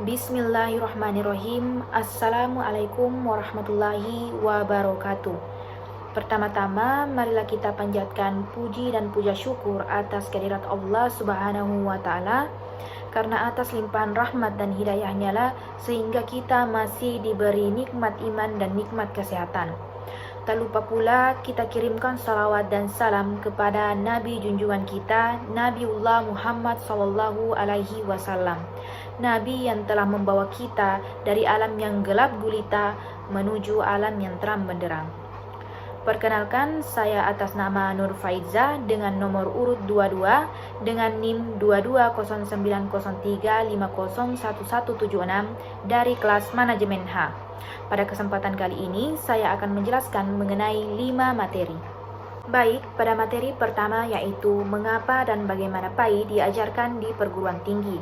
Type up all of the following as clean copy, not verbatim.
Bismillahirrahmanirrahim. Assalamualaikum warahmatullahi wabarakatuh. Pertama-tama, marilah kita panjatkan puji dan puja syukur atas kehadirat Allah Subhanahu wa Ta'ala, karena atas limpahan rahmat dan hidayahnya lah sehingga kita masih diberi nikmat iman dan nikmat kesehatan. Tak lupa pula kita kirimkan salawat dan salam kepada Nabi junjungan kita, Nabiullah Muhammad sallallahu alaihi wasallam. Nabi yang telah membawa kita dari alam yang gelap gulita menuju alam yang terang benderang. Perkenalkan, saya atas nama Nur Faiza dengan nomor urut 22 dengan NIM 220903501176 dari kelas manajemen H. Pada kesempatan kali ini saya akan menjelaskan mengenai 5 materi. Baik, pada materi pertama yaitu mengapa dan bagaimana PAI diajarkan di perguruan tinggi.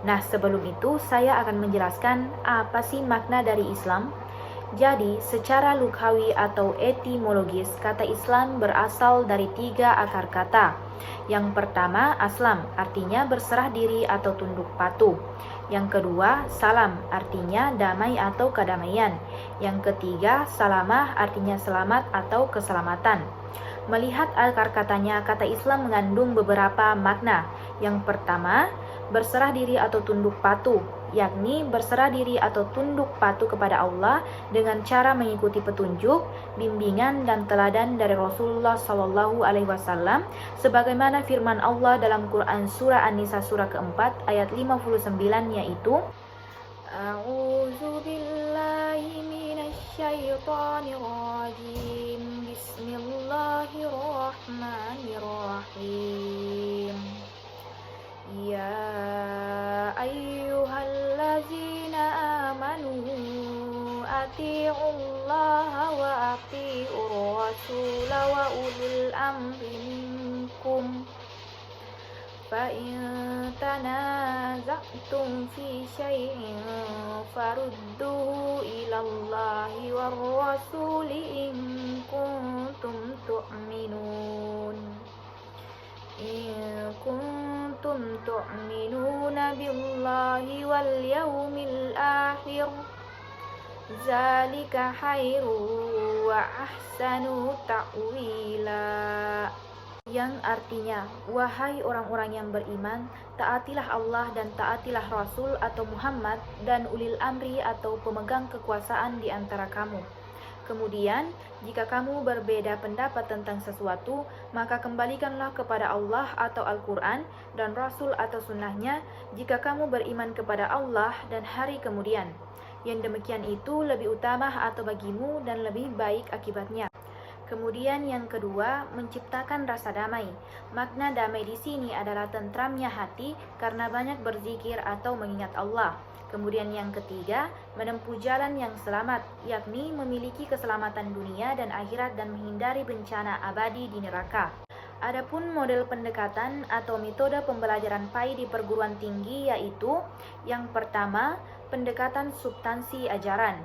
Nah, sebelum itu saya akan menjelaskan apa sih makna dari Islam. Jadi, secara lughawi atau etimologis, kata Islam berasal dari 3 akar kata. Yang pertama, aslam, artinya berserah diri atau tunduk patuh. Yang kedua, salam, artinya damai atau kedamaian. Yang ketiga, salamah, artinya selamat atau keselamatan. Melihat akar katanya, kata Islam mengandung beberapa makna. Yang pertama, berserah diri atau tunduk patuh, yakni berserah diri atau tunduk patuh kepada Allah dengan cara mengikuti petunjuk, bimbingan dan teladan dari Rasulullah Sallallahu Alaihi Wasallam, sebagaimana firman Allah dalam Quran surah An-Nisa surah keempat ayat 59 yaitu A'udzu billahi minasyaitonir rajim. Bismillahirrahmanirrahim. Ya ayyuhallazina amanu ati'ullaha wa ati'ur rasula wa ulil amri minkum fa in tanaza'tum fi syai'in farudduhu ilallahi war rasuli in kuntum tu'minun billahi wal yawmil akhir zalika khairu wa ahsanu ta'wila, yang artinya, wahai orang-orang yang beriman, taatilah Allah dan taatilah Rasul atau Muhammad dan ulil amri atau pemegang kekuasaan di antara kamu. Kemudian, jika kamu berbeda pendapat tentang sesuatu, maka kembalikanlah kepada Allah atau Al-Quran dan Rasul atau Sunnahnya jika kamu beriman kepada Allah dan hari kemudian. Yang demikian itu lebih utama atau bagimu dan lebih baik akibatnya. Kemudian yang kedua, menciptakan rasa damai. Makna damai di sini adalah tentramnya hati karena banyak berzikir atau mengingat Allah. Kemudian yang ketiga, menempuh jalan yang selamat, yakni memiliki keselamatan dunia dan akhirat dan menghindari bencana abadi di neraka. Adapun model pendekatan atau metode pembelajaran PAI di perguruan tinggi yaitu yang pertama, pendekatan substansi ajaran.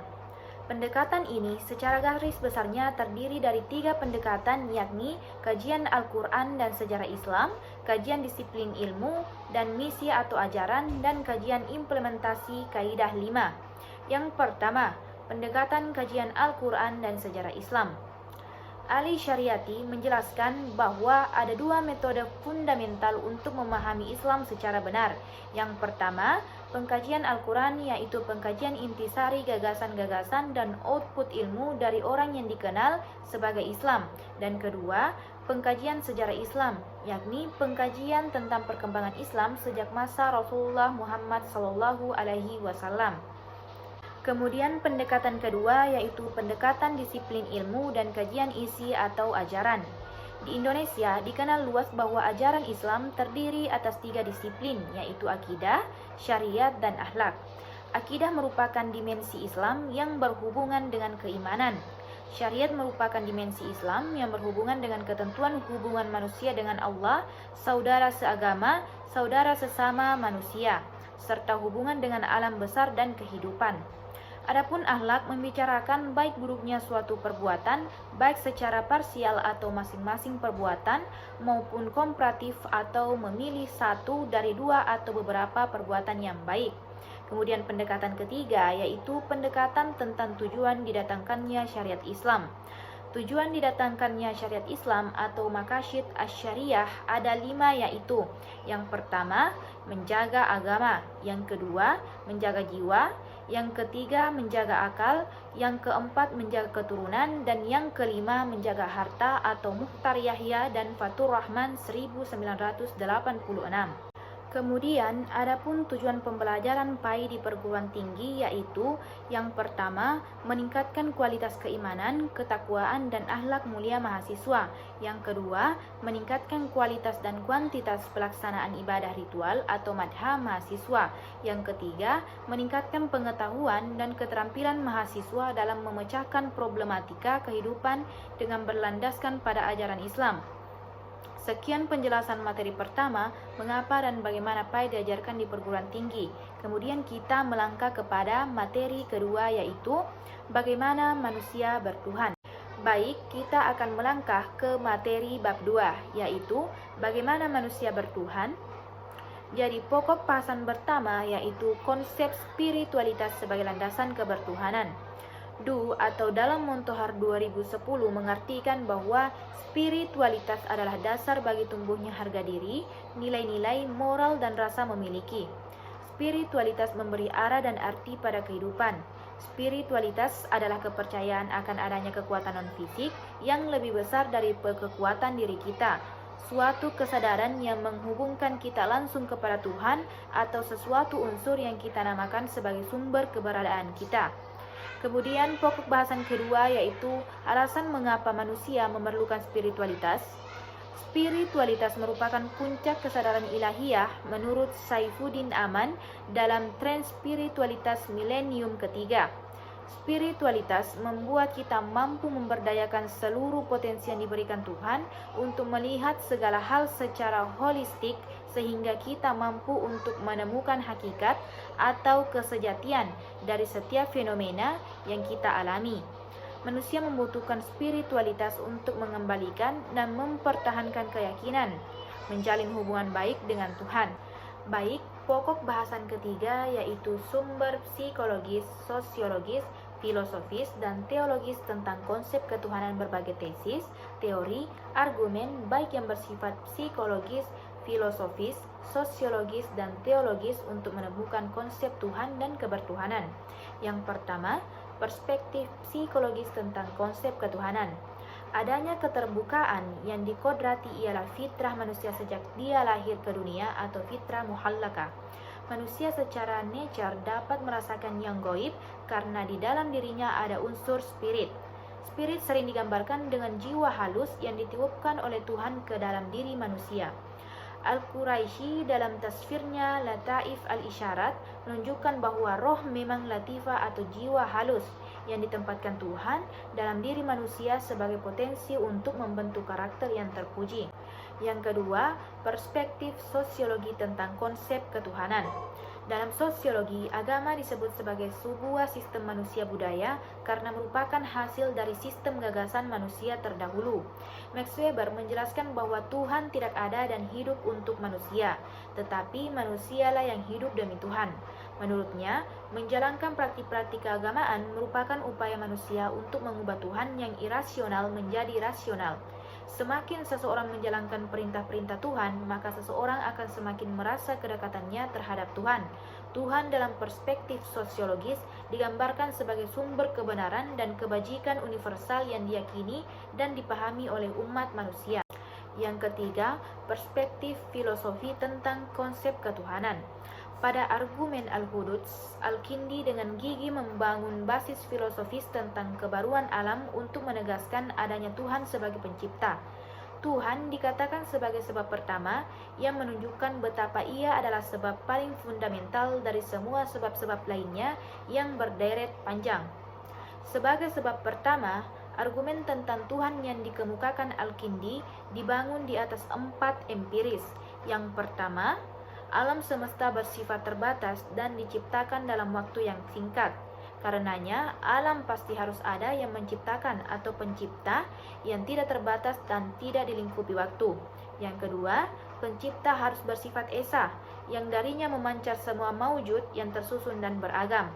Pendekatan ini secara garis besarnya terdiri dari 3 pendekatan, yakni kajian Al-Quran dan sejarah Islam, kajian disiplin ilmu dan misi atau ajaran, dan kajian implementasi kaidah 5. Yang pertama, pendekatan kajian Al-Quran dan sejarah Islam. Ali Syariati menjelaskan bahwa ada 2 metode fundamental untuk memahami Islam secara benar. Yang pertama, pengkajian Al-Quran, yaitu pengkajian intisari gagasan-gagasan dan output ilmu dari orang yang dikenal sebagai Islam. Dan kedua, pengkajian sejarah Islam, yakni pengkajian tentang perkembangan Islam sejak masa Rasulullah Muhammad SAW. Kemudian pendekatan kedua yaitu pendekatan disiplin ilmu dan kajian isi atau ajaran. Di Indonesia dikenal luas bahwa ajaran Islam terdiri atas 3 disiplin, yaitu akidah, syariat, dan akhlak. Akidah merupakan dimensi Islam yang berhubungan dengan keimanan. Syariat merupakan dimensi Islam yang berhubungan dengan ketentuan hubungan manusia dengan Allah, saudara seagama, saudara sesama manusia, serta hubungan dengan alam besar dan kehidupan. Adapun akhlak membicarakan baik buruknya suatu perbuatan, baik secara parsial atau masing-masing perbuatan, maupun komparatif atau memilih satu dari 2 atau beberapa perbuatan yang baik. Kemudian pendekatan ketiga yaitu pendekatan tentang tujuan didatangkannya syariat Islam. Tujuan didatangkannya syariat Islam atau maqasid asy-syariah ada 5, yaitu yang pertama, menjaga agama, yang kedua, menjaga jiwa, yang ketiga, menjaga akal, yang keempat, menjaga keturunan, dan yang kelima, menjaga harta atau Mukhtar Yahya dan Fatur Rahman 1986. Kemudian, adapun tujuan pembelajaran PAI di perguruan tinggi yaitu yang pertama, meningkatkan kualitas keimanan, ketakwaan, dan akhlak mulia mahasiswa. Yang kedua, meningkatkan kualitas dan kuantitas pelaksanaan ibadah ritual atau madha mahasiswa. Yang ketiga, meningkatkan pengetahuan dan keterampilan mahasiswa dalam memecahkan problematika kehidupan dengan berlandaskan pada ajaran Islam. Sekian penjelasan materi pertama, mengapa dan bagaimana PAI diajarkan di perguruan tinggi. Kemudian kita melangkah kepada materi kedua yaitu bagaimana manusia bertuhan. Baik, kita akan melangkah ke materi bab 2 yaitu bagaimana manusia bertuhan. Jadi pokok bahasan pertama yaitu konsep spiritualitas sebagai landasan kebertuhanan. Du atau dalam Montohar 2010 mengartikan bahwa spiritualitas adalah dasar bagi tumbuhnya harga diri, nilai-nilai, moral, dan rasa memiliki. Spiritualitas memberi arah dan arti pada kehidupan. Spiritualitas adalah kepercayaan akan adanya kekuatan non-fisik yang lebih besar dari kekuatan diri kita. Suatu kesadaran yang menghubungkan kita langsung kepada Tuhan atau sesuatu unsur yang kita namakan sebagai sumber keberadaan kita. Kemudian pokok bahasan kedua yaitu alasan mengapa manusia memerlukan spiritualitas. Spiritualitas merupakan puncak kesadaran ilahiyah menurut Saifuddin Aman dalam tren spiritualitas milenium ketiga. Spiritualitas membuat kita mampu memberdayakan seluruh potensi yang diberikan Tuhan untuk melihat segala hal secara holistik sehingga kita mampu untuk menemukan hakikat atau kesejatian dari setiap fenomena yang kita alami. Manusia membutuhkan spiritualitas untuk mengembalikan dan mempertahankan keyakinan, menjalin hubungan baik dengan Tuhan. Baik, pokok bahasan ketiga yaitu sumber psikologis, sosiologis, filosofis, dan teologis tentang konsep ketuhanan berbagai tesis, teori, argumen baik yang bersifat psikologis, filosofis, sosiologis, dan teologis untuk menemukan konsep Tuhan dan kebertuhanan. Yang pertama, perspektif psikologis tentang konsep ketuhanan. Adanya keterbukaan yang dikodrati ialah fitrah manusia sejak dia lahir ke dunia atau fitrah muhallakah. Manusia secara nature dapat merasakan yang gaib karena di dalam dirinya ada unsur spirit. Spirit sering digambarkan dengan jiwa halus yang ditiupkan oleh Tuhan ke dalam diri manusia. Al-Quraisy dalam tasfirnya Lataif al-Isyarat menunjukkan bahwa roh memang latifah atau jiwa halus yang ditempatkan Tuhan dalam diri manusia sebagai potensi untuk membentuk karakter yang terpuji. Yang kedua, perspektif sosiologi tentang konsep ketuhanan. Dalam sosiologi, agama disebut sebagai sebuah sistem manusia budaya karena merupakan hasil dari sistem gagasan manusia terdahulu. Max Weber menjelaskan bahwa Tuhan tidak ada dan hidup untuk manusia, tetapi manusialah yang hidup demi Tuhan. Menurutnya, menjalankan praktik-praktik keagamaan merupakan upaya manusia untuk mengubah Tuhan yang irasional menjadi rasional. Semakin seseorang menjalankan perintah-perintah Tuhan, maka seseorang akan semakin merasa kedekatannya terhadap Tuhan. Tuhan dalam perspektif sosiologis digambarkan sebagai sumber kebenaran dan kebajikan universal yang diyakini dan dipahami oleh umat manusia. Yang ketiga, perspektif filosofi tentang konsep ketuhanan. Pada argumen Al-Hudud, Al-Kindi dengan gigih membangun basis filosofis tentang kebaruan alam untuk menegaskan adanya Tuhan sebagai pencipta. Tuhan dikatakan sebagai sebab pertama yang menunjukkan betapa ia adalah sebab paling fundamental dari semua sebab-sebab lainnya yang berderet panjang. Sebagai sebab pertama, argumen tentang Tuhan yang dikemukakan Al-Kindi dibangun di atas 4 empiris. Yang pertama, alam semesta bersifat terbatas dan diciptakan dalam waktu yang singkat. Karenanya, alam pasti harus ada yang menciptakan atau pencipta yang tidak terbatas dan tidak dilingkupi waktu. Yang kedua, pencipta harus bersifat esa, yang darinya memancar semua maujud yang tersusun dan beragam.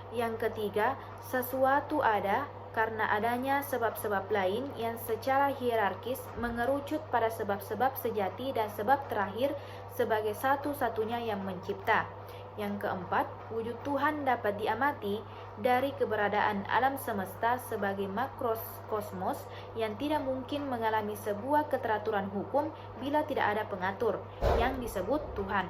Yang ketiga, sesuatu ada karena adanya sebab-sebab lain yang secara hierarkis mengerucut pada sebab-sebab sejati dan sebab terakhir sebagai satu-satunya yang mencipta. Yang keempat, wujud Tuhan dapat diamati dari keberadaan alam semesta sebagai makrokosmos yang tidak mungkin mengalami sebuah keteraturan hukum bila tidak ada pengatur, yang disebut Tuhan.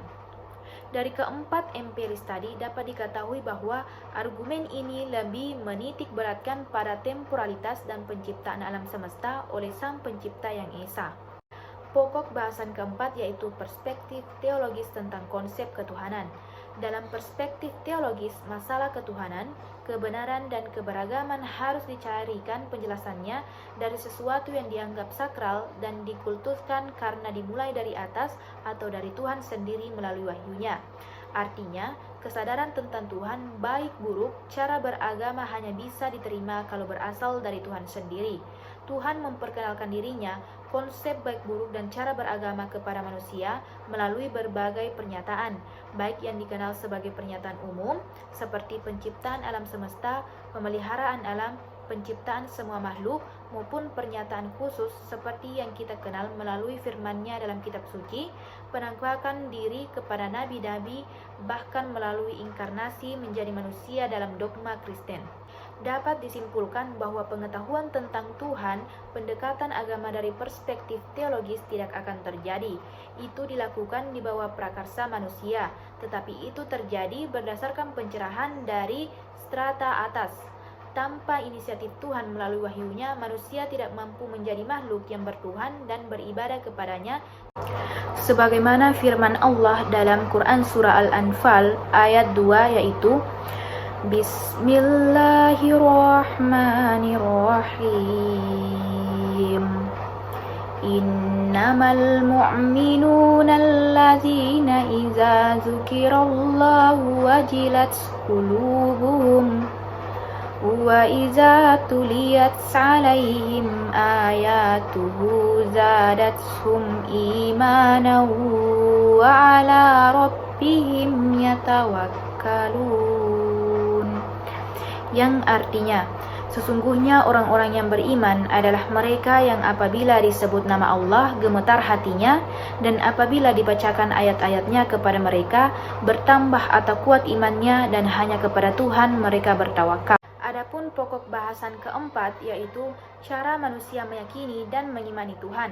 Dari keempat empiris tadi dapat diketahui bahwa argumen ini lebih menitik beratkan pada temporalitas dan penciptaan alam semesta oleh Sang Pencipta yang Esa. Pokok bahasan keempat yaitu perspektif teologis tentang konsep ketuhanan. Dalam perspektif teologis, masalah ketuhanan, kebenaran, dan keberagaman harus dicarikan penjelasannya dari sesuatu yang dianggap sakral dan dikultuskan karena dimulai dari atas atau dari Tuhan sendiri melalui wahyunya. Artinya, kesadaran tentang Tuhan, baik buruk, cara beragama hanya bisa diterima kalau berasal dari Tuhan sendiri. Tuhan memperkenalkan dirinya, konsep baik buruk dan cara beragama kepada manusia melalui berbagai pernyataan, baik yang dikenal sebagai pernyataan umum, seperti penciptaan alam semesta, pemeliharaan alam, penciptaan semua makhluk, maupun pernyataan khusus seperti yang kita kenal melalui firman-Nya dalam kitab suci, penampakan diri kepada nabi-nabi, bahkan melalui inkarnasi menjadi manusia dalam dogma Kristen. Dapat disimpulkan bahwa pengetahuan tentang Tuhan, pendekatan agama dari perspektif teologis tidak akan terjadi. Itu dilakukan di bawah prakarsa manusia, tetapi itu terjadi berdasarkan pencerahan dari strata atas. Tanpa inisiatif Tuhan melalui wahyunya, manusia tidak mampu menjadi makhluk yang bertuhan dan beribadah kepadanya. Sebagaimana firman Allah dalam Quran Surah Al-Anfal ayat 2 yaitu Bismillahirrahmanirrahim. Innamal mu'minuna allazina iza dzukirallahu wajilat qulubuhum wa iza tuliyat 'alaihim ayatuhu zadatuhum imanan wa 'ala rabbihim yatawakkalun. Yang artinya, sesungguhnya orang-orang yang beriman adalah mereka yang apabila disebut nama Allah gemetar hatinya, dan apabila dibacakan ayat-ayatnya kepada mereka bertambah atau kuat imannya, dan hanya kepada Tuhan mereka bertawakal. Adapun pokok bahasan keempat yaitu cara manusia meyakini dan mengimani Tuhan.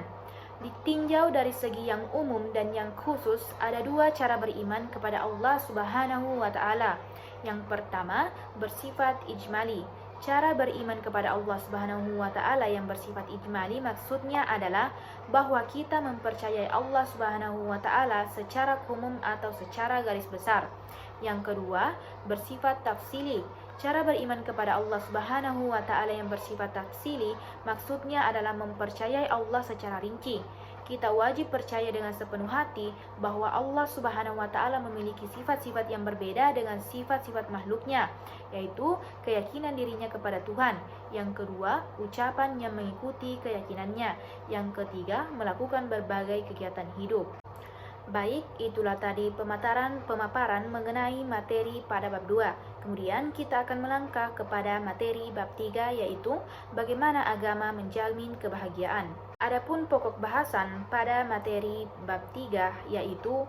Ditinjau dari segi yang umum dan yang khusus, ada dua cara beriman kepada Allah Subhanahu wa Ta'ala. Yang pertama, bersifat ijmali. Cara beriman kepada Allah Subhanahu wa Ta'ala yang bersifat ijmali maksudnya adalah bahwa kita mempercayai Allah Subhanahu wa Ta'ala secara umum atau secara garis besar. Yang kedua, bersifat tafsili. Cara beriman kepada Allah Subhanahu wa Ta'ala yang bersifat tafsili maksudnya adalah mempercayai Allah secara rinci. Kita wajib percaya dengan sepenuh hati bahwa Allah Subhanahu wa Ta'ala memiliki sifat-sifat yang berbeda dengan sifat-sifat makhluknya, yaitu keyakinan dirinya kepada Tuhan. Yang kedua, ucapan yang mengikuti keyakinannya. Yang ketiga, melakukan berbagai kegiatan hidup. Baik, itulah tadi pemaparan mengenai materi pada bab 2. Kemudian kita akan melangkah kepada materi bab 3 yaitu bagaimana agama menjamin kebahagiaan. Adapun pokok bahasan pada materi bab 3 yaitu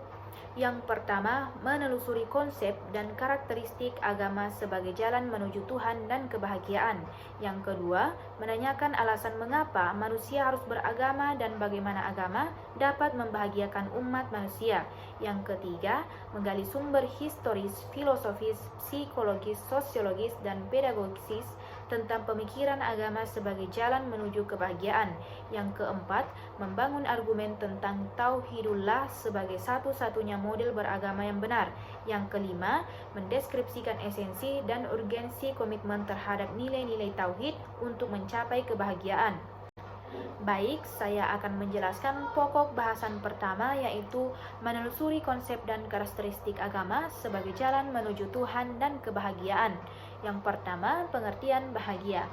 yang pertama, menelusuri konsep dan karakteristik agama sebagai jalan menuju Tuhan dan kebahagiaan. Yang kedua, menanyakan alasan mengapa manusia harus beragama dan bagaimana agama dapat membahagiakan umat manusia. Yang ketiga, menggali sumber historis, filosofis, psikologis, sosiologis, dan pedagogis tentang pemikiran agama sebagai jalan menuju kebahagiaan. Yang keempat, membangun argumen tentang Tauhidullah sebagai satu-satunya model beragama yang benar. Yang kelima, mendeskripsikan esensi dan urgensi komitmen terhadap nilai-nilai tauhid untuk mencapai kebahagiaan. Baik, saya akan menjelaskan pokok bahasan pertama yaitu menelusuri konsep dan karakteristik agama sebagai jalan menuju Tuhan dan kebahagiaan. Yang pertama, pengertian bahagia.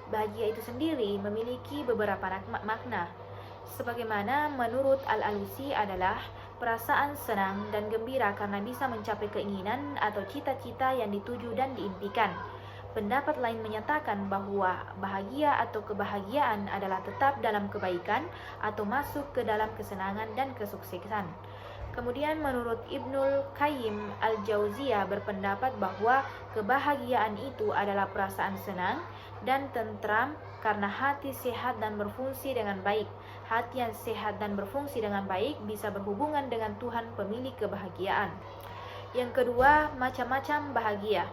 Bahagia itu sendiri memiliki beberapa makna. Sebagaimana menurut Al-Alusi adalah perasaan senang dan gembira karena bisa mencapai keinginan atau cita-cita yang dituju dan diimpikan. Pendapat lain menyatakan bahwa bahagia atau kebahagiaan adalah tetap dalam kebaikan atau masuk ke dalam kesenangan dan kesuksesan. Kemudian menurut Ibnul Qayyim Al-Jauziyah berpendapat bahwa kebahagiaan itu adalah perasaan senang dan tentram karena hati sehat dan berfungsi dengan baik. Hati yang sehat dan berfungsi dengan baik bisa berhubungan dengan Tuhan pemilik kebahagiaan. Yang kedua, macam-macam bahagia.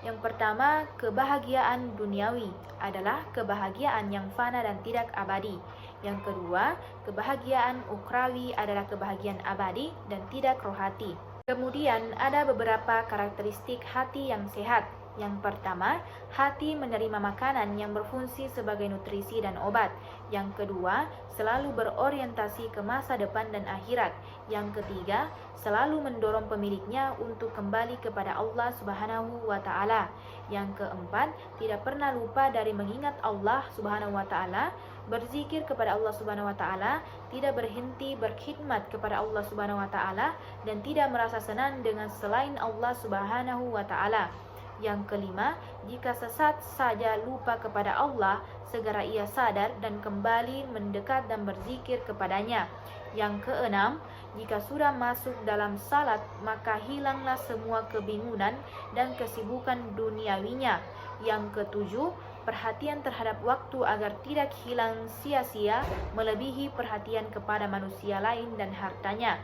Yang pertama, kebahagiaan duniawi adalah kebahagiaan yang fana dan tidak abadi. Yang kedua, kebahagiaan ukhrawi adalah kebahagiaan abadi dan tidak rohati. Kemudian ada beberapa karakteristik hati yang sehat. Yang pertama, hati menerima makanan yang berfungsi sebagai nutrisi dan obat. Yang kedua, selalu berorientasi ke masa depan dan akhirat. Yang ketiga, selalu mendorong pemiliknya untuk kembali kepada Allah Subhanahu wa Ta'ala. Yang keempat, tidak pernah lupa dari mengingat Allah Subhanahu wa Ta'ala, berzikir kepada Allah Subhanahu wa Ta'ala, tidak berhenti berkhidmat kepada Allah Subhanahu wa Ta'ala, dan tidak merasa senang dengan selain Allah Subhanahu wa Ta'ala. Yang kelima, jika sesat saja lupa kepada Allah, segera ia sadar dan kembali mendekat dan berzikir kepadanya. Yang keenam, jika sudah masuk dalam salat, maka hilanglah semua kebingungan dan kesibukan duniawinya. Yang ketujuh, perhatian terhadap waktu agar tidak hilang sia-sia, melebihi perhatian kepada manusia lain dan hartanya.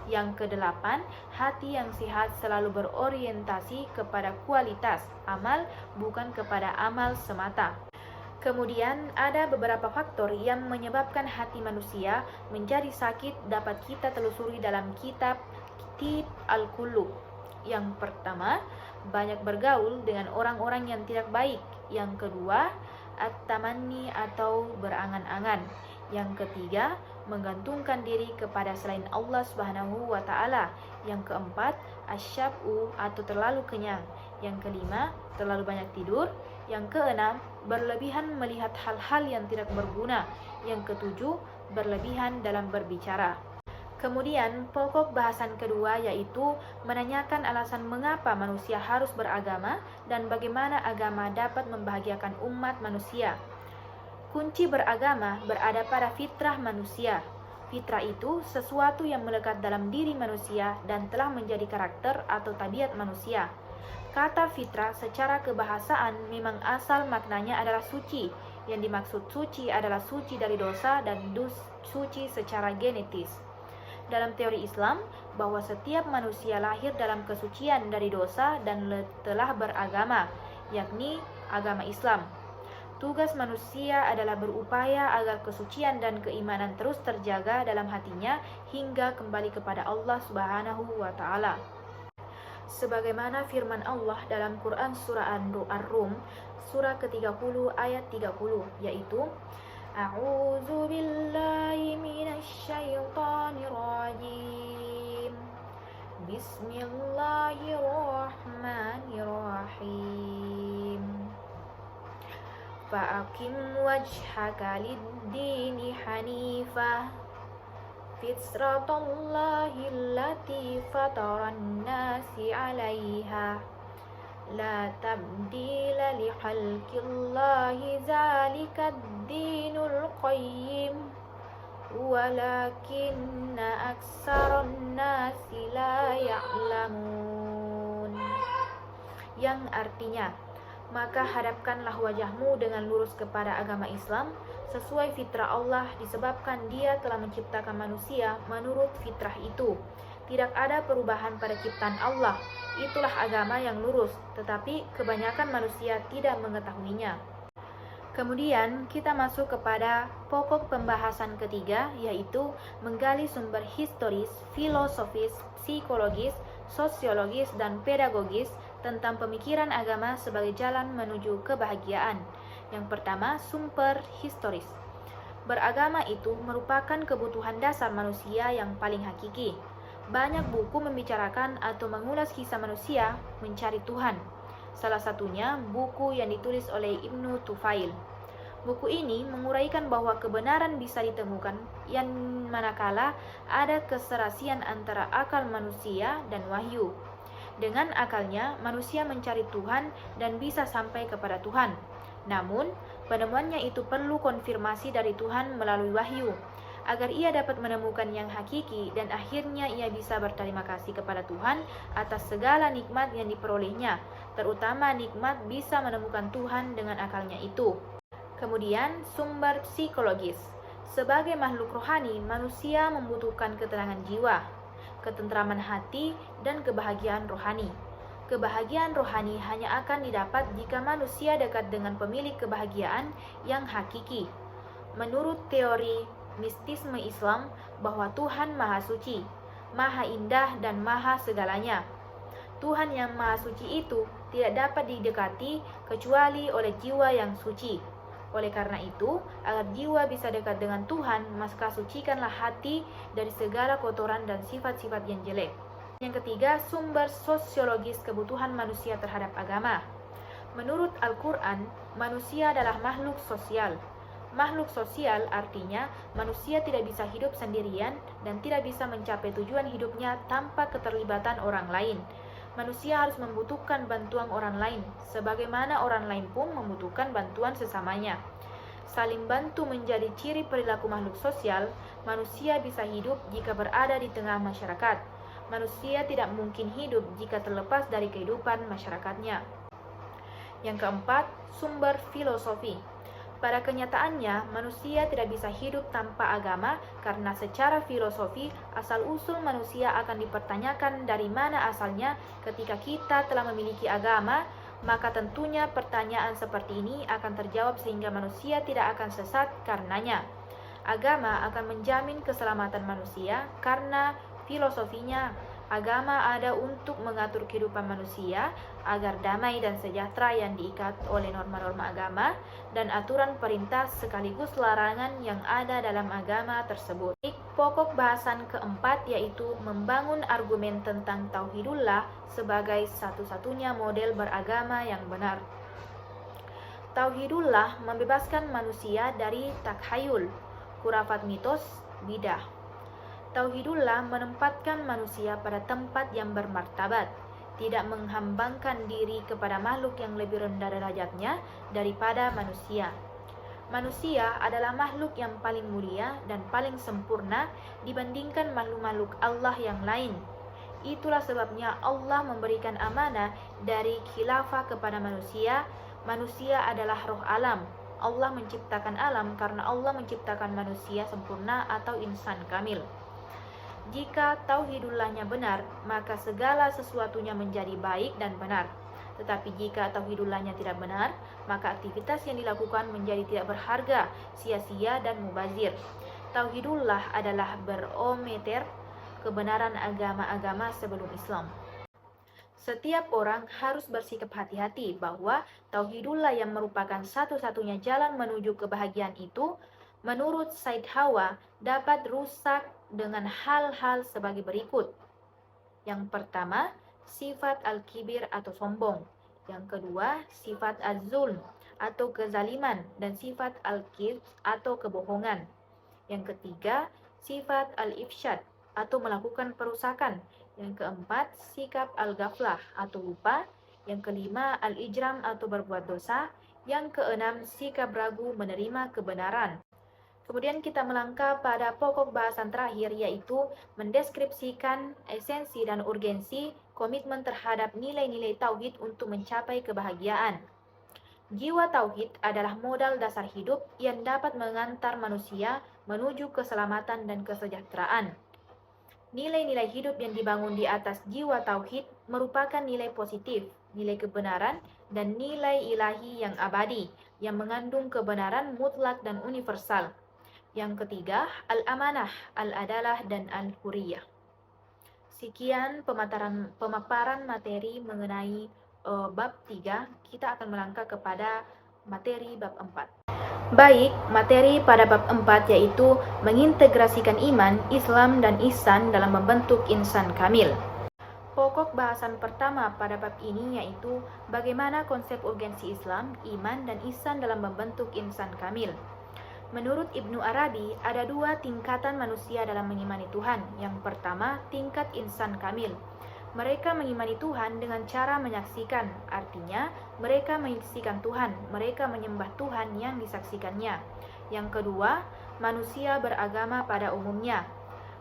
Yang kedelapan, hati yang sehat selalu berorientasi kepada kualitas amal, bukan kepada amal semata. Kemudian ada beberapa faktor yang menyebabkan hati manusia menjadi sakit dapat kita telusuri dalam kitab Tib Al-Qulub. Yang pertama, banyak bergaul dengan orang-orang yang tidak baik. Yang kedua, at-tamanni atau berangan-angan. Yang ketiga, menggantungkan diri kepada selain Allah Subhanahu wa Ta'ala. Yang keempat, asyab'u atau terlalu kenyang. Yang kelima, terlalu banyak tidur. Yang keenam, berlebihan melihat hal-hal yang tidak berguna. Yang ketujuh, berlebihan dalam berbicara. Kemudian pokok bahasan kedua yaitu menanyakan alasan mengapa manusia harus beragama dan bagaimana agama dapat membahagiakan umat manusia. Kunci beragama berada pada fitrah manusia. Fitrah itu sesuatu yang melekat dalam diri manusia dan telah menjadi karakter atau tabiat manusia. Kata fitrah secara kebahasaan memang asal maknanya adalah suci. Yang dimaksud suci adalah suci dari dosa dan suci secara genetis. Dalam teori Islam, bahwa setiap manusia lahir dalam kesucian dari dosa dan telah beragama, yakni agama Islam. Tugas manusia adalah berupaya agar kesucian dan keimanan terus terjaga dalam hatinya hingga kembali kepada Allah Subhanahu wa Ta'ala. Sebagaimana firman Allah dalam Quran surah Ar-Rum, surah ke-30 ayat 30, yaitu A'udzu billahi minasy syaithanir rajim. Bismillahirrahmanirrahim. Fa'aqim wajhaka lid-dini hanifah fitratallahi allati fataran nasi 'alaiha la tabdila li khalqillahi zalikad dinul qayyim walakinna aksaran nasi la ya'lamun. Yang artinya, maka hadapkanlah wajahmu dengan lurus kepada agama Islam sesuai fitrah Allah disebabkan Dia telah menciptakan manusia menurut fitrah itu. Tidak ada perubahan pada ciptaan Allah. Itulah agama yang lurus, tetapi kebanyakan manusia tidak mengetahuinya. Kemudian kita masuk kepada pokok pembahasan ketiga, yaitu menggali sumber historis, filosofis, psikologis, sosiologis, dan pedagogis tentang pemikiran agama sebagai jalan menuju kebahagiaan. Yang pertama, sumber historis. Beragama itu merupakan kebutuhan dasar manusia yang paling hakiki. Banyak buku membicarakan atau mengulas kisah manusia mencari Tuhan. Salah satunya buku yang ditulis oleh Ibnu Tufail. Buku ini menguraikan bahwa kebenaran bisa ditemukan yang manakala ada keserasian antara akal manusia dan wahyu. Dengan akalnya, manusia mencari Tuhan dan bisa sampai kepada Tuhan. Namun, penemuannya itu perlu konfirmasi dari Tuhan melalui wahyu, agar ia dapat menemukan yang hakiki dan akhirnya ia bisa berterima kasih kepada Tuhan atas segala nikmat yang diperolehnya, terutama nikmat bisa menemukan Tuhan dengan akalnya itu. Kemudian, sumber psikologis. Sebagai makhluk rohani, manusia membutuhkan ketenangan jiwa, ketentraman hati, dan kebahagiaan rohani. Kebahagiaan rohani hanya akan didapat jika manusia dekat dengan pemilik kebahagiaan yang hakiki. Menurut teori mistisme Islam, bahwa Tuhan Maha Suci, Maha Indah, dan Maha Segalanya. Tuhan yang Maha Suci itu tidak dapat didekati kecuali oleh jiwa yang suci. Oleh karena itu, agar jiwa bisa dekat dengan Tuhan, maka sucikanlah hati dari segala kotoran dan sifat-sifat yang jelek. Yang ketiga, sumber sosiologis kebutuhan manusia terhadap agama. Menurut Al-Quran, manusia adalah makhluk sosial. Makhluk sosial artinya manusia tidak bisa hidup sendirian dan tidak bisa mencapai tujuan hidupnya tanpa keterlibatan orang lain. Manusia harus membutuhkan bantuan orang lain, sebagaimana orang lain pun membutuhkan bantuan sesamanya. Saling bantu menjadi ciri perilaku makhluk sosial. Manusia bisa hidup jika berada di tengah masyarakat. Manusia tidak mungkin hidup jika terlepas dari kehidupan masyarakatnya. Yang keempat, sumber filosofi. Pada kenyataannya, manusia tidak bisa hidup tanpa agama karena secara filosofi, asal-usul manusia akan dipertanyakan dari mana asalnya. Ketika kita telah memiliki agama, maka tentunya pertanyaan seperti ini akan terjawab sehingga manusia tidak akan sesat karenanya. Agama akan menjamin keselamatan manusia karena filosofinya, agama ada untuk mengatur kehidupan manusia agar damai dan sejahtera yang diikat oleh norma-norma agama dan aturan perintah sekaligus larangan yang ada dalam agama tersebut. Pokok bahasan keempat yaitu membangun argumen tentang Tauhidullah sebagai satu-satunya model beragama yang benar. Tauhidullah membebaskan manusia dari takhayul, khurafat mitos, bidah. Tauhidullah menempatkan manusia pada tempat yang bermartabat, tidak menghambangkan diri kepada makhluk yang lebih rendah derajatnya daripada manusia. Manusia adalah makhluk yang paling mulia dan paling sempurna dibandingkan makhluk-makhluk Allah yang lain. Itulah sebabnya Allah memberikan amanah dari khilafah kepada manusia. Manusia adalah roh alam. Allah menciptakan alam karena Allah menciptakan manusia sempurna atau insan kamil. Jika tauhidullahnya benar, maka segala sesuatunya menjadi baik dan benar. Tetapi jika tauhidullahnya tidak benar, maka aktivitas yang dilakukan menjadi tidak berharga, sia-sia dan mubazir. Tauhidullah adalah barometer kebenaran agama-agama sebelum Islam. Setiap orang harus bersikap hati-hati bahwa tauhidullah yang merupakan satu-satunya jalan menuju kebahagiaan itu, menurut Said Hawa, dapat rusak dengan hal-hal sebagai berikut. Yang pertama, sifat al-kibir atau sombong. Yang kedua, sifat az-zulm atau kezaliman dan sifat al-kibr atau kebohongan. Yang ketiga, sifat al-ifsyad atau melakukan perusakan. Yang keempat, sikap al-ghaflah atau lupa. Yang kelima, al-ijram atau berbuat dosa. Yang keenam, sikap ragu menerima kebenaran. Kemudian kita melangkah pada pokok bahasan terakhir, yaitu mendeskripsikan esensi dan urgensi komitmen terhadap nilai-nilai tauhid untuk mencapai kebahagiaan. Jiwa tauhid adalah modal dasar hidup yang dapat mengantar manusia menuju keselamatan dan kesejahteraan. Nilai-nilai hidup yang dibangun di atas jiwa tauhid merupakan nilai positif, nilai kebenaran, dan nilai ilahi yang abadi, yang mengandung kebenaran mutlak dan universal. Yang ketiga, al-amanah, al-adalah, dan al-huriyah. Sekian pemaparan materi mengenai bab 3. Kita akan melangkah kepada materi bab 4. Baik, materi pada bab 4 yaitu mengintegrasikan iman, Islam, dan ihsan dalam membentuk insan kamil. Pokok bahasan pertama pada bab ini yaitu bagaimana konsep urgensi Islam, iman, dan ihsan dalam membentuk insan kamil. Menurut Ibnu Arabi, ada dua tingkatan manusia dalam mengimani Tuhan. Yang pertama, tingkat insan kamil. Mereka mengimani Tuhan dengan cara menyaksikan, artinya mereka menyaksikan Tuhan, mereka menyembah Tuhan yang disaksikannya. Yang kedua, manusia beragama pada umumnya.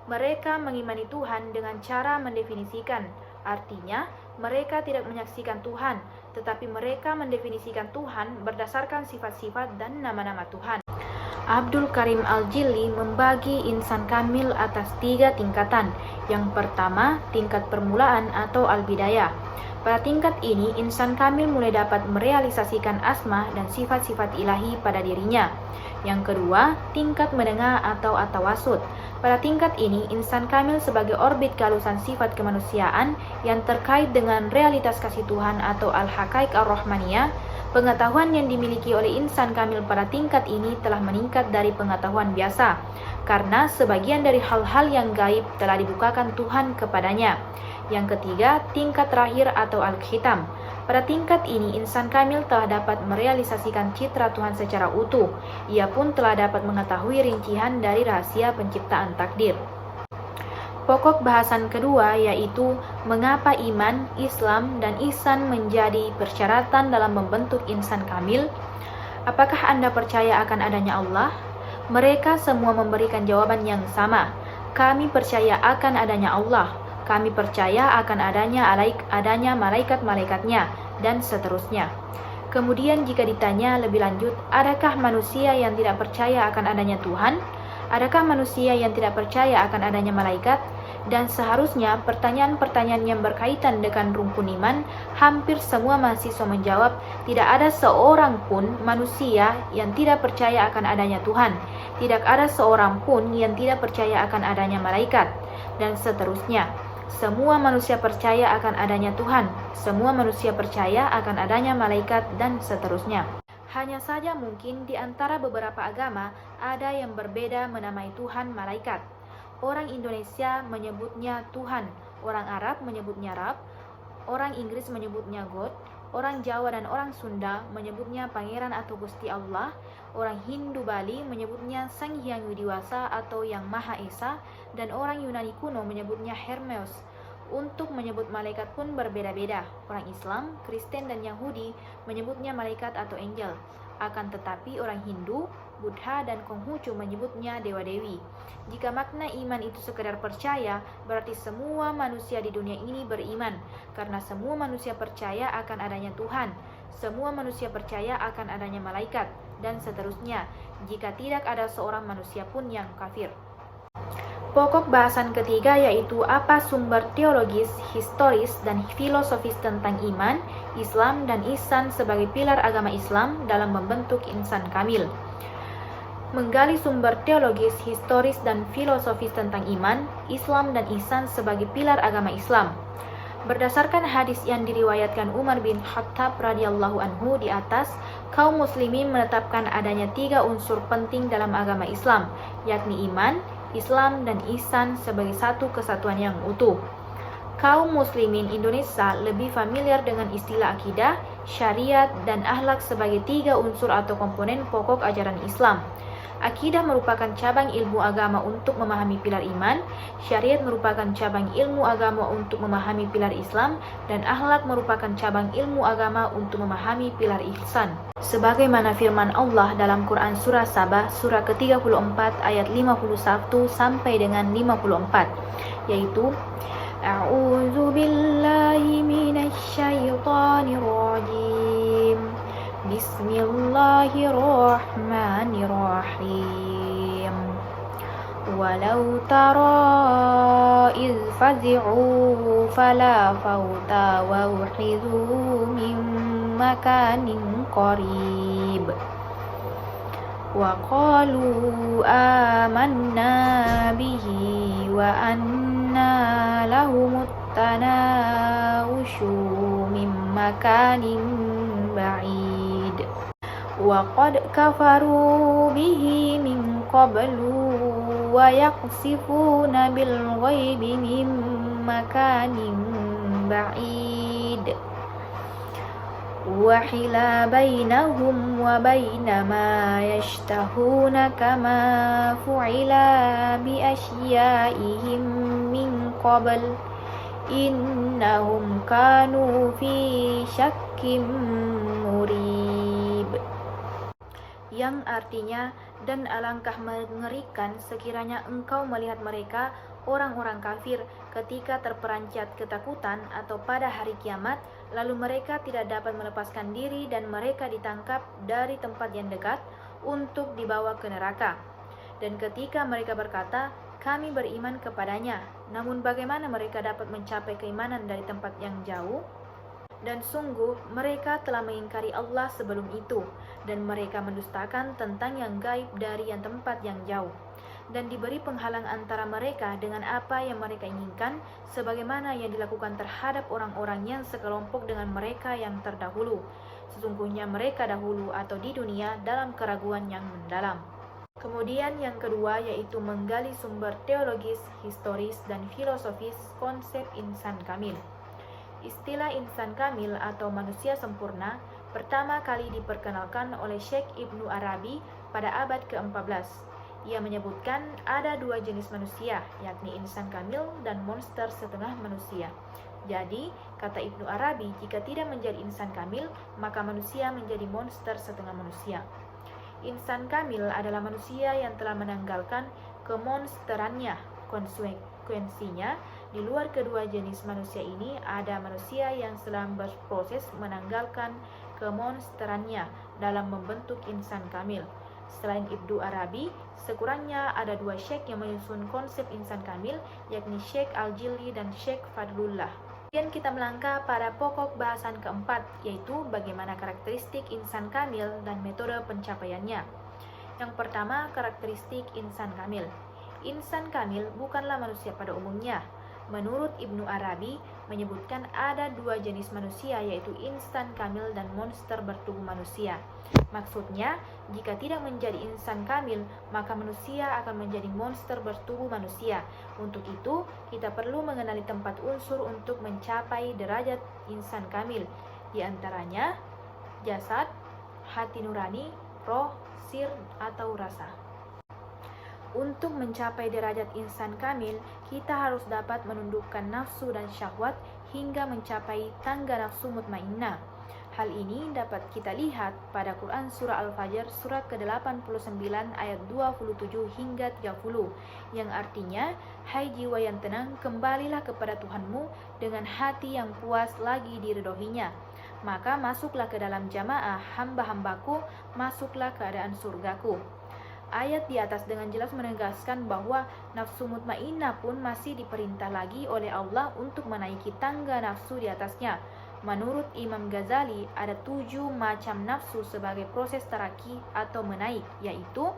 Mereka mengimani Tuhan dengan cara mendefinisikan, artinya mereka tidak menyaksikan Tuhan, tetapi mereka mendefinisikan Tuhan berdasarkan sifat-sifat dan nama-nama Tuhan. Abdul Karim Al-Jilli membagi insan kamil atas 3 tingkatan. Yang pertama, tingkat permulaan atau al-bidayah. Pada tingkat ini, insan kamil mulai dapat merealisasikan asma dan sifat-sifat ilahi pada dirinya. Yang kedua, tingkat menengah atau at-tawasud. Pada tingkat ini, insan kamil sebagai orbit kehalusan sifat kemanusiaan yang terkait dengan realitas kasih Tuhan atau al-haqaiq ar-rahmaniyah. Pengetahuan yang dimiliki oleh insan kamil pada tingkat ini telah meningkat dari pengetahuan biasa, karena sebagian dari hal-hal yang gaib telah dibukakan Tuhan kepadanya. Yang ketiga, tingkat terakhir atau al-khitam. Pada tingkat ini, insan kamil telah dapat merealisasikan citra Tuhan secara utuh. Ia pun telah dapat mengetahui rincian dari rahasia penciptaan takdir. Pokok bahasan kedua yaitu mengapa iman, Islam, dan ihsan menjadi persyaratan dalam membentuk insan kamil. Apakah Anda percaya akan adanya Allah? Mereka semua memberikan jawaban yang sama. Kami percaya akan adanya Allah. Kami percaya akan adanya malaikat-malaikatnya, dan seterusnya. Kemudian jika ditanya lebih lanjut, adakah manusia yang tidak percaya akan adanya Tuhan? Adakah manusia yang tidak percaya akan adanya malaikat? Dan seharusnya pertanyaan-pertanyaan yang berkaitan dengan rukun iman, hampir semua mahasiswa menjawab, tidak ada seorang pun manusia yang tidak percaya akan adanya Tuhan. Tidak ada seorang pun yang tidak percaya akan adanya malaikat, dan seterusnya. Semua manusia percaya akan adanya Tuhan, semua manusia percaya akan adanya malaikat, dan seterusnya. Hanya saja mungkin di antara beberapa agama ada yang berbeda menamai Tuhan malaikat. Orang Indonesia menyebutnya Tuhan, orang Arab menyebutnya Rab, orang Inggris menyebutnya God, orang Jawa dan orang Sunda menyebutnya Pangeran atau Gusti Allah, orang Hindu Bali menyebutnya Sang Hyang Widiwasa atau Yang Maha Esa, dan orang Yunani kuno menyebutnya Hermes. Untuk menyebut malaikat pun berbeda-beda. Orang Islam, Kristen, dan Yahudi menyebutnya malaikat atau angel. Akan tetapi orang Hindu, Buddha, dan Konghucu menyebutnya dewa-dewi. Jika makna iman itu sekedar percaya, berarti semua manusia di dunia ini beriman, karena semua manusia percaya akan adanya Tuhan, semua manusia percaya akan adanya malaikat, dan seterusnya, jika tidak ada seorang manusia pun yang kafir. Pokok bahasan ketiga yaitu apa sumber teologis, historis, dan filosofis tentang iman, Islam, dan ihsan sebagai pilar agama Islam dalam membentuk insan kamil. Menggali sumber teologis, historis, dan filosofis tentang iman, Islam, dan ihsan sebagai pilar agama Islam. Berdasarkan hadis yang diriwayatkan Umar bin Khattab radhiyallahu anhu di atas, kaum muslimin menetapkan adanya 3 unsur penting dalam agama Islam, yakni iman, Islam, dan ihsan sebagai satu kesatuan yang utuh. Kaum muslimin Indonesia lebih familiar dengan istilah akidah, syariat, dan akhlak sebagai 3 unsur atau komponen pokok ajaran Islam. Akidah merupakan cabang ilmu agama untuk memahami pilar iman, syariat merupakan cabang ilmu agama untuk memahami pilar Islam, dan akhlak merupakan cabang ilmu agama untuk memahami pilar ihsan. Sebagaimana firman Allah dalam Quran Surah Sabah, surah ke-34 ayat 51 sampai dengan 54, yaitu A'udzu billahi minasy syaithanir rajim. Bismillahirrahmanirrahim. Walau tara iz fazi'u fala fauta wa ukhidhu min makanin qarib wa qalu amanna bihi wa anna lahumut tanawushu min makanin ba'id wa qad kafaru bihi min qablu wa yaqsifuna bil ghaibi min makanin بعيد وحيل بينهم وبين ما يشتهون كما فعل بأشيائهم من قبل إنهم كانوا في شك مريب. Yang artinya, dan alangkah mengerikan sekiranya engkau melihat mereka, orang-orang kafir, ketika terperanjat ketakutan atau pada hari kiamat, lalu mereka tidak dapat melepaskan diri dan mereka ditangkap dari tempat yang dekat untuk dibawa ke neraka. Dan ketika mereka berkata, kami beriman kepadanya, namun bagaimana mereka dapat mencapai keimanan dari tempat yang jauh? Dan sungguh mereka telah mengingkari Allah sebelum itu, dan mereka mendustakan tentang yang gaib dari yang tempat yang jauh. Dan diberi penghalang antara mereka dengan apa yang mereka inginkan, sebagaimana yang dilakukan terhadap orang-orang yang sekelompok dengan mereka yang terdahulu. Sesungguhnya mereka dahulu atau di dunia dalam keraguan yang mendalam. Kemudian yang kedua yaitu menggali sumber teologis, historis, dan filosofis konsep insan kamil. Istilah insan kamil atau manusia sempurna pertama kali diperkenalkan oleh Syekh Ibnu Arabi pada abad ke-14. Ia menyebutkan ada dua jenis manusia, yakni insan kamil dan monster setengah manusia. Jadi, kata Ibnu Arabi, jika tidak menjadi insan kamil, maka manusia menjadi monster setengah manusia. Insan kamil adalah manusia yang telah menanggalkan kemonsterannya. Konsekuensinya, di luar kedua jenis manusia ini, ada manusia yang sedang berproses menanggalkan kemonsterannya dalam membentuk insan kamil. Selain Ibnu Arabi, sekurangnya ada dua syekh yang menyusun konsep insan kamil, yakni Syekh Al-Jilli dan Syekh Fadlullah. Kemudian kita melangkah pada pokok bahasan keempat, yaitu bagaimana karakteristik insan kamil dan metode pencapaiannya. Yang pertama, karakteristik insan kamil. Insan kamil bukanlah manusia pada umumnya. Menurut Ibnu Arabi, menyebutkan ada dua jenis manusia, yaitu insan kamil dan monster bertubuh manusia. Maksudnya, jika tidak menjadi insan kamil, maka manusia akan menjadi monster bertubuh manusia. Untuk itu, kita perlu mengenali tempat unsur untuk mencapai derajat insan kamil. Di antaranya, jasad, hati nurani, roh, sir, atau rasa. Untuk mencapai derajat insan kamil, kita harus dapat menundukkan nafsu dan syahwat hingga mencapai tangga nafsu mutmainnah. Hal ini dapat kita lihat pada Quran Surah Al-Fajr surat ke-89 ayat 27 hingga 30, yang artinya, hai jiwa yang tenang, kembalilah kepada Tuhanmu dengan hati yang puas lagi diridhoinya. Maka masuklah ke dalam jamaah hamba-hambaku, masuklah keadaan surgaku. Ayat di atas dengan jelas menegaskan bahwa nafsu mutmainnah pun masih diperintah lagi oleh Allah untuk menaiki tangga nafsu di atasnya. Menurut Imam Ghazali, ada 7 macam nafsu sebagai proses taraki atau menaik, yaitu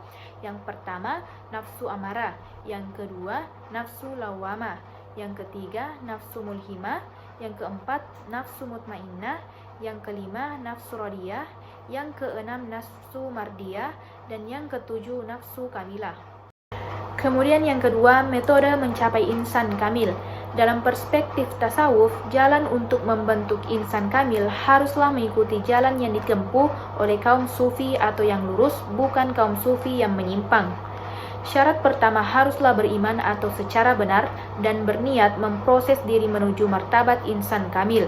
yang pertama, nafsu amarah, yang kedua, nafsu lawamah, yang ketiga, nafsu mulhimah, yang keempat, nafsu mutmainnah, yang kelima, nafsu radiyah, yang keenam, nafsu mardiyah, dan yang ketujuh, nafsu kamilah. Kemudian yang kedua, metode mencapai insan kamil. Dalam perspektif tasawuf, jalan untuk membentuk insan kamil haruslah mengikuti jalan yang ditempuh oleh kaum sufi atau yang lurus, bukan kaum sufi yang menyimpang. Syarat pertama haruslah beriman atau secara benar dan berniat memproses diri menuju martabat insan kamil.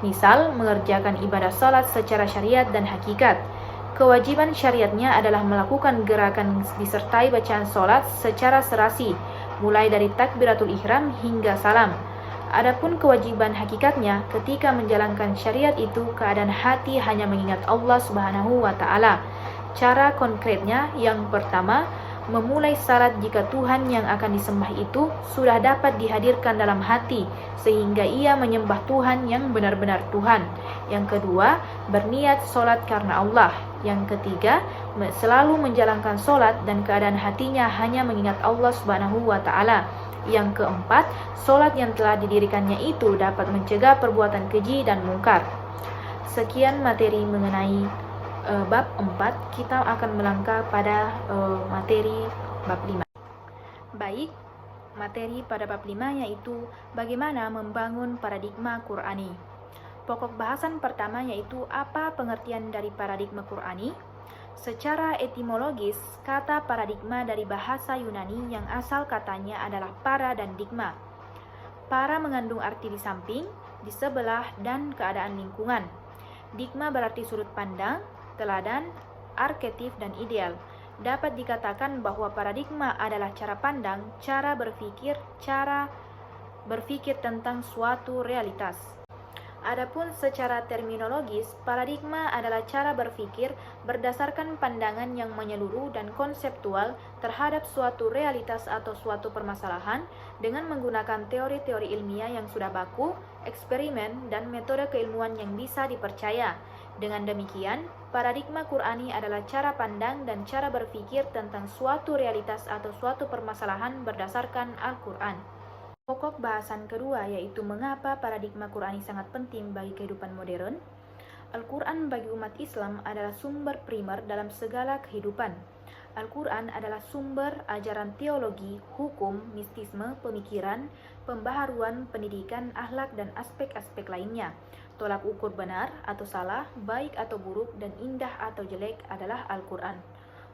Misal, mengerjakan ibadah salat secara syariat dan hakikat. Kewajiban syariatnya adalah melakukan gerakan disertai bacaan salat secara serasi, mulai dari takbiratul ihram hingga salam. Adapun kewajiban hakikatnya, ketika menjalankan syariat itu, keadaan hati hanya mengingat Allah Subhanahu wa Ta'ala. Cara konkretnya, yang pertama, memulai salat jika Tuhan yang akan disembah itu sudah dapat dihadirkan dalam hati, sehingga ia menyembah Tuhan yang benar-benar Tuhan. Yang kedua, berniat salat karena Allah. Yang ketiga, selalu menjalankan salat dan keadaan hatinya hanya mengingat Allah Subhanahu wa Ta'ala. Yang keempat, salat yang telah didirikannya itu dapat mencegah perbuatan keji dan mungkar. Sekian materi mengenai bab 4, kita akan melangkah pada materi bab 5. Baik, materi pada bab 5 yaitu bagaimana membangun paradigma Qur'ani. Pokok bahasan pertama yaitu apa pengertian dari paradigma Qur'ani. Secara etimologis, kata paradigma dari bahasa Yunani yang asal katanya adalah para dan digma. Para mengandung arti di samping, di sebelah, dan keadaan lingkungan. Digma berarti sudut pandang, teladan, arketip, dan ideal. Dapat dikatakan bahwa paradigma adalah cara pandang, cara berpikir tentang suatu realitas. Adapun secara terminologis, paradigma adalah cara berpikir berdasarkan pandangan yang menyeluruh dan konseptual terhadap suatu realitas atau suatu permasalahan dengan menggunakan teori-teori ilmiah yang sudah baku, eksperimen, dan metode keilmuan yang bisa dipercaya. Dengan demikian, paradigma Qur'ani adalah cara pandang dan cara berpikir tentang suatu realitas atau suatu permasalahan berdasarkan Al-Quran. Pokok bahasan kedua yaitu mengapa paradigma Qur'ani sangat penting bagi kehidupan modern. Al-Quran bagi umat Islam adalah sumber primer dalam segala kehidupan. Al-Quran adalah sumber ajaran teologi, hukum, mistisme, pemikiran, pembaharuan, pendidikan, akhlak, dan aspek-aspek lainnya. Tolak ukur benar atau salah, baik atau buruk, dan indah atau jelek adalah Al-Quran.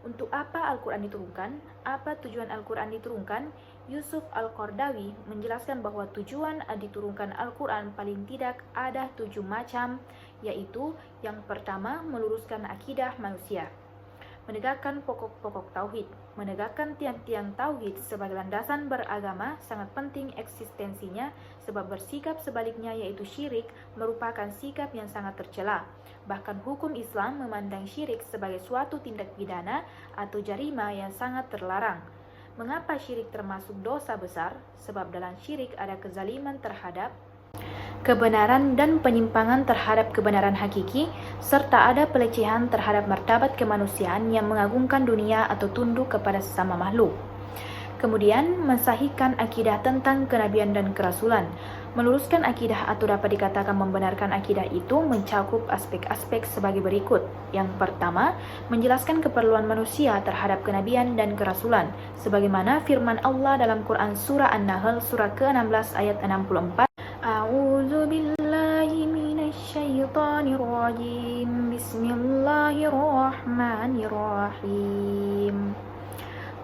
Untuk apa Al-Quran diturunkan? Apa tujuan Al-Quran diturunkan? Yusuf Al-Qardawi menjelaskan bahwa tujuan diturunkan Al-Quran paling tidak ada 7 macam, yaitu yang pertama meluruskan akidah manusia, menegakkan pokok-pokok tauhid. Menegakkan tiang-tiang tauhid sebagai landasan beragama sangat penting eksistensinya, sebab bersikap sebaliknya yaitu syirik merupakan sikap yang sangat tercela. Bahkan hukum Islam memandang syirik sebagai suatu tindak pidana atau jarima yang sangat terlarang. Mengapa syirik termasuk dosa besar? Sebab dalam syirik ada kezaliman terhadap kebenaran dan penyimpangan terhadap kebenaran hakiki, serta ada pelecehan terhadap martabat kemanusiaan yang mengagungkan dunia atau tunduk kepada sesama makhluk. Kemudian, mensahihkan akidah tentang kenabian dan kerasulan. Meluruskan akidah atau dapat dikatakan membenarkan akidah itu mencakup aspek-aspek sebagai berikut. Yang pertama, menjelaskan keperluan manusia terhadap kenabian dan kerasulan, sebagaimana firman Allah dalam Quran Surah An-Nahl surah ke-16 ayat 64. A'udzu billahi minasy syaithanir rajim. Bismillahirrahmanirrahim.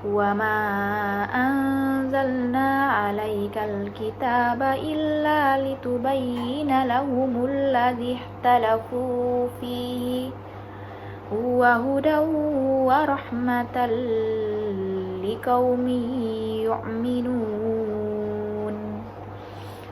Wa ma anzalna 'alaikal kitaba illa litubayyana lahumul ladzi ikhtalafu fihi wa hudaw wa rahmatan liqaumin yu'minun.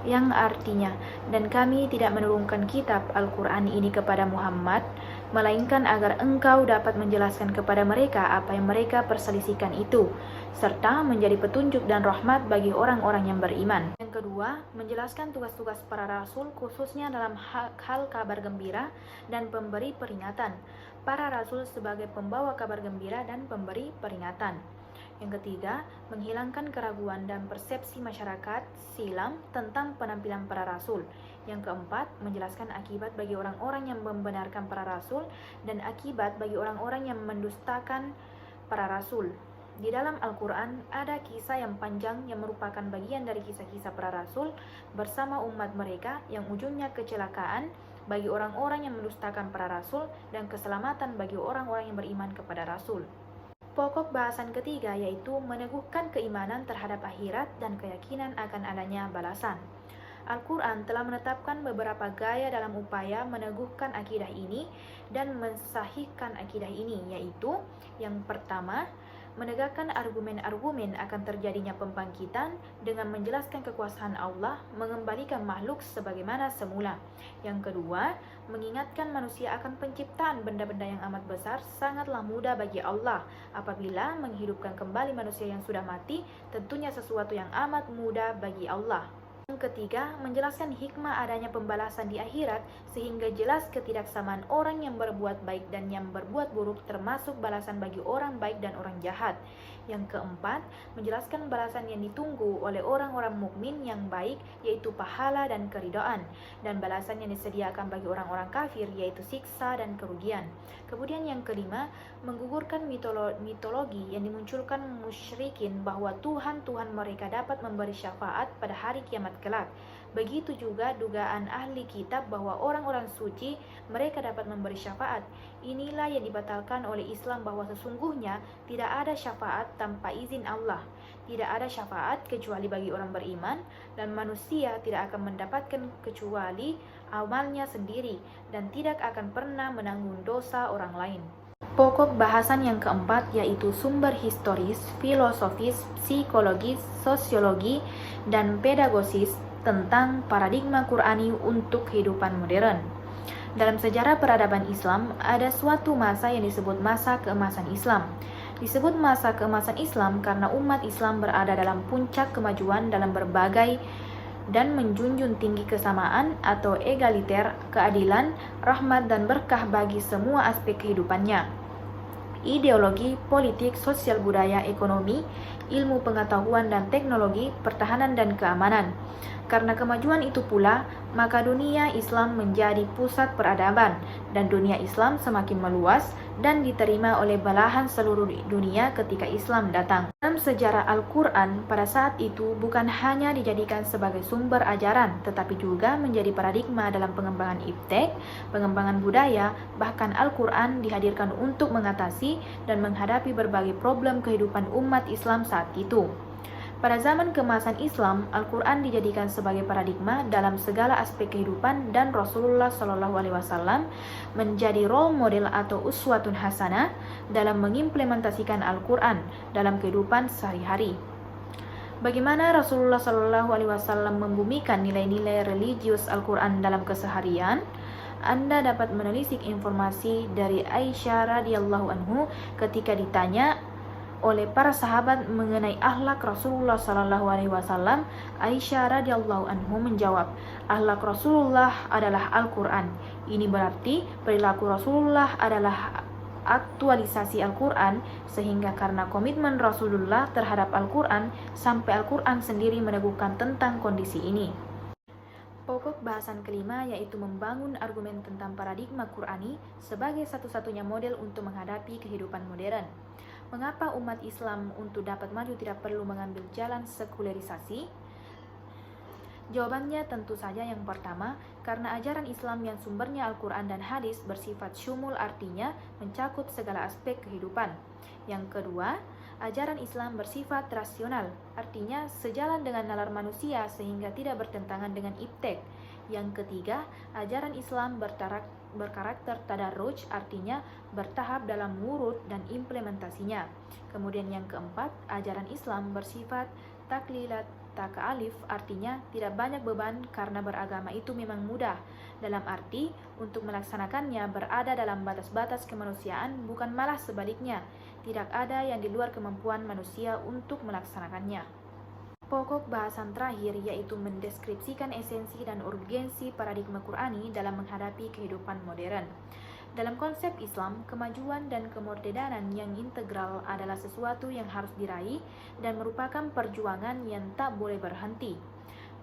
Yang artinya, dan kami tidak menurunkan kitab Al-Quran ini kepada Muhammad, melainkan agar engkau dapat menjelaskan kepada mereka apa yang mereka perselisihkan itu, serta menjadi petunjuk dan rahmat bagi orang-orang yang beriman. Yang kedua, menjelaskan tugas-tugas para rasul khususnya dalam hal kabar gembira dan pemberi peringatan. Para rasul sebagai pembawa kabar gembira dan pemberi peringatan. Yang ketiga, menghilangkan keraguan dan persepsi masyarakat silam tentang penampilan para rasul. Yang keempat, menjelaskan akibat bagi orang-orang yang membenarkan para rasul dan akibat bagi orang-orang yang mendustakan para rasul. Di dalam Al-Quran ada kisah yang panjang yang merupakan bagian dari kisah-kisah para rasul bersama umat mereka yang ujungnya kecelakaan bagi orang-orang yang mendustakan para rasul dan keselamatan bagi orang-orang yang beriman kepada rasul. Pokok bahasan ketiga yaitu meneguhkan keimanan terhadap akhirat dan keyakinan akan adanya balasan. Al-Quran telah menetapkan beberapa gaya dalam upaya meneguhkan akidah ini dan mensahihkan akidah ini, yaitu yang pertama, menegakkan argumen-argumen akan terjadinya pembangkitan dengan menjelaskan kekuasaan Allah mengembalikan makhluk sebagaimana semula. Yang kedua, mengingatkan manusia akan penciptaan benda-benda yang amat besar sangatlah mudah bagi Allah. Apabila menghidupkan kembali manusia yang sudah mati, tentunya sesuatu yang amat mudah bagi Allah. Yang ketiga, menjelaskan hikmah adanya pembalasan di akhirat sehingga jelas ketidaksamaan orang yang berbuat baik dan yang berbuat buruk termasuk balasan bagi orang baik dan orang jahat. Yang keempat, menjelaskan balasan yang ditunggu oleh orang-orang mukmin yang baik, yaitu pahala dan keridhaan, dan balasan yang disediakan bagi orang-orang kafir, yaitu siksa dan kerugian. Kemudian yang kelima, menggugurkan mitologi yang dimunculkan musyrikin bahwa Tuhan-Tuhan mereka dapat memberi syafaat pada hari kiamat kelak. Begitu juga dugaan ahli kitab bahwa orang-orang suci mereka dapat memberi syafaat. Inilah yang dibatalkan oleh Islam, bahwa sesungguhnya tidak ada syafaat tanpa izin Allah. Tidak ada syafaat kecuali bagi orang beriman, dan manusia tidak akan mendapatkan kecuali amalnya sendiri, dan tidak akan pernah menanggung dosa orang lain. Pokok bahasan yang keempat yaitu sumber historis, filosofis, psikologis, sosiologi, dan pedagogis tentang paradigma Qur'ani untuk kehidupan modern. Dalam sejarah peradaban Islam, ada suatu masa yang disebut masa keemasan Islam. Disebut masa keemasan Islam karena umat Islam berada dalam puncak kemajuan dalam berbagai dan menjunjung tinggi kesamaan atau egaliter, keadilan, rahmat dan berkah bagi semua aspek kehidupannya. Ideologi, politik, sosial budaya, ekonomi, ilmu pengetahuan dan teknologi, pertahanan dan keamanan. Karena kemajuan itu pula, maka dunia Islam menjadi pusat peradaban, dan dunia Islam semakin meluas dan diterima oleh belahan seluruh dunia ketika Islam datang. Dalam sejarah Al-Quran, pada saat itu bukan hanya dijadikan sebagai sumber ajaran, tetapi juga menjadi paradigma dalam pengembangan iptek, pengembangan budaya, bahkan Al-Quran dihadirkan untuk mengatasi dan menghadapi berbagai problem kehidupan umat Islam saat itu. Pada zaman keemasan Islam, Al-Quran dijadikan sebagai paradigma dalam segala aspek kehidupan, dan Rasulullah SAW menjadi role model atau uswatun hasanah dalam mengimplementasikan Al-Quran dalam kehidupan sehari-hari. Bagaimana Rasulullah SAW membumikan nilai-nilai religius Al-Quran dalam keseharian? Anda dapat menelisik informasi dari Aisyah radhiyallahu anhu ketika ditanya oleh para sahabat mengenai akhlak Rasulullah SAW. Aisyah radhiyallahu anhu menjawab, akhlak Rasulullah adalah Al-Quran. Ini berarti perilaku Rasulullah adalah aktualisasi Al-Quran, sehingga karena komitmen Rasulullah terhadap Al-Quran, sampai Al-Quran sendiri meneguhkan tentang kondisi ini. Pokok bahasan kelima yaitu membangun argumen tentang paradigma Qur'ani sebagai satu-satunya model untuk menghadapi kehidupan modern. Mengapa umat Islam untuk dapat maju tidak perlu mengambil jalan sekulerisasi? Jawabannya tentu saja yang pertama, karena ajaran Islam yang sumbernya Al-Quran dan hadis bersifat syumul, artinya mencakup segala aspek kehidupan. Yang kedua, ajaran Islam bersifat rasional, artinya sejalan dengan nalar manusia sehingga tidak bertentangan dengan iptek. Yang ketiga, ajaran Islam berkarakter tadarruj, artinya bertahap dalam wurud dan implementasinya. Kemudian yang keempat, ajaran Islam bersifat taklilat tak'alif, artinya tidak banyak beban karena beragama itu memang mudah, dalam arti untuk melaksanakannya berada dalam batas-batas kemanusiaan, bukan malah sebaliknya, tidak ada yang di luar kemampuan manusia untuk melaksanakannya. Pokok bahasan terakhir yaitu mendeskripsikan esensi dan urgensi paradigma Qur'ani dalam menghadapi kehidupan modern. Dalam konsep Islam, kemajuan dan kemodernan yang integral adalah sesuatu yang harus diraih dan merupakan perjuangan yang tak boleh berhenti.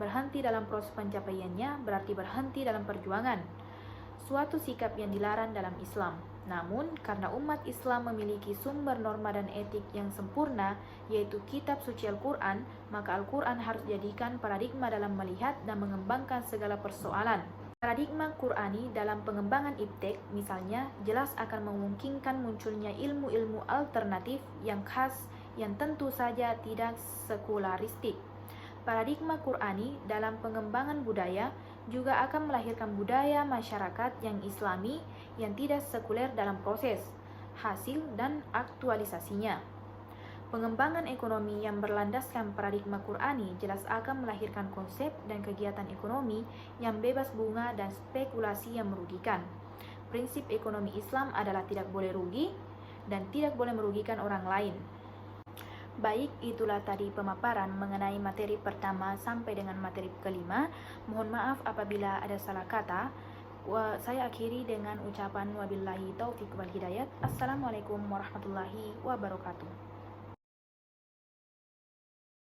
Berhenti dalam proses pencapaiannya berarti berhenti dalam perjuangan. Suatu sikap yang dilarang dalam Islam. Namun, karena umat Islam memiliki sumber norma dan etik yang sempurna, yaitu kitab suci Al-Quran, maka Al-Quran harus dijadikan paradigma dalam melihat dan mengembangkan segala persoalan. Paradigma Qur'ani dalam pengembangan iptek, misalnya, jelas akan memungkinkan munculnya ilmu-ilmu alternatif yang khas yang tentu saja tidak sekularistik. Paradigma Qur'ani dalam pengembangan budaya juga akan melahirkan budaya masyarakat yang islami yang tidak sekuler dalam proses, hasil, dan aktualisasinya. Pengembangan ekonomi yang berlandaskan paradigma Qur'ani jelas akan melahirkan konsep dan kegiatan ekonomi yang bebas bunga dan spekulasi yang merugikan. Prinsip ekonomi Islam adalah tidak boleh rugi dan tidak boleh merugikan orang lain. Baik, itulah tadi pemaparan mengenai materi pertama sampai dengan materi kelima. Mohon maaf apabila ada salah kata. Saya akhiri dengan ucapan wabillahi taufiq wal hidayat. Assalamualaikum warahmatullahi wabarakatuh.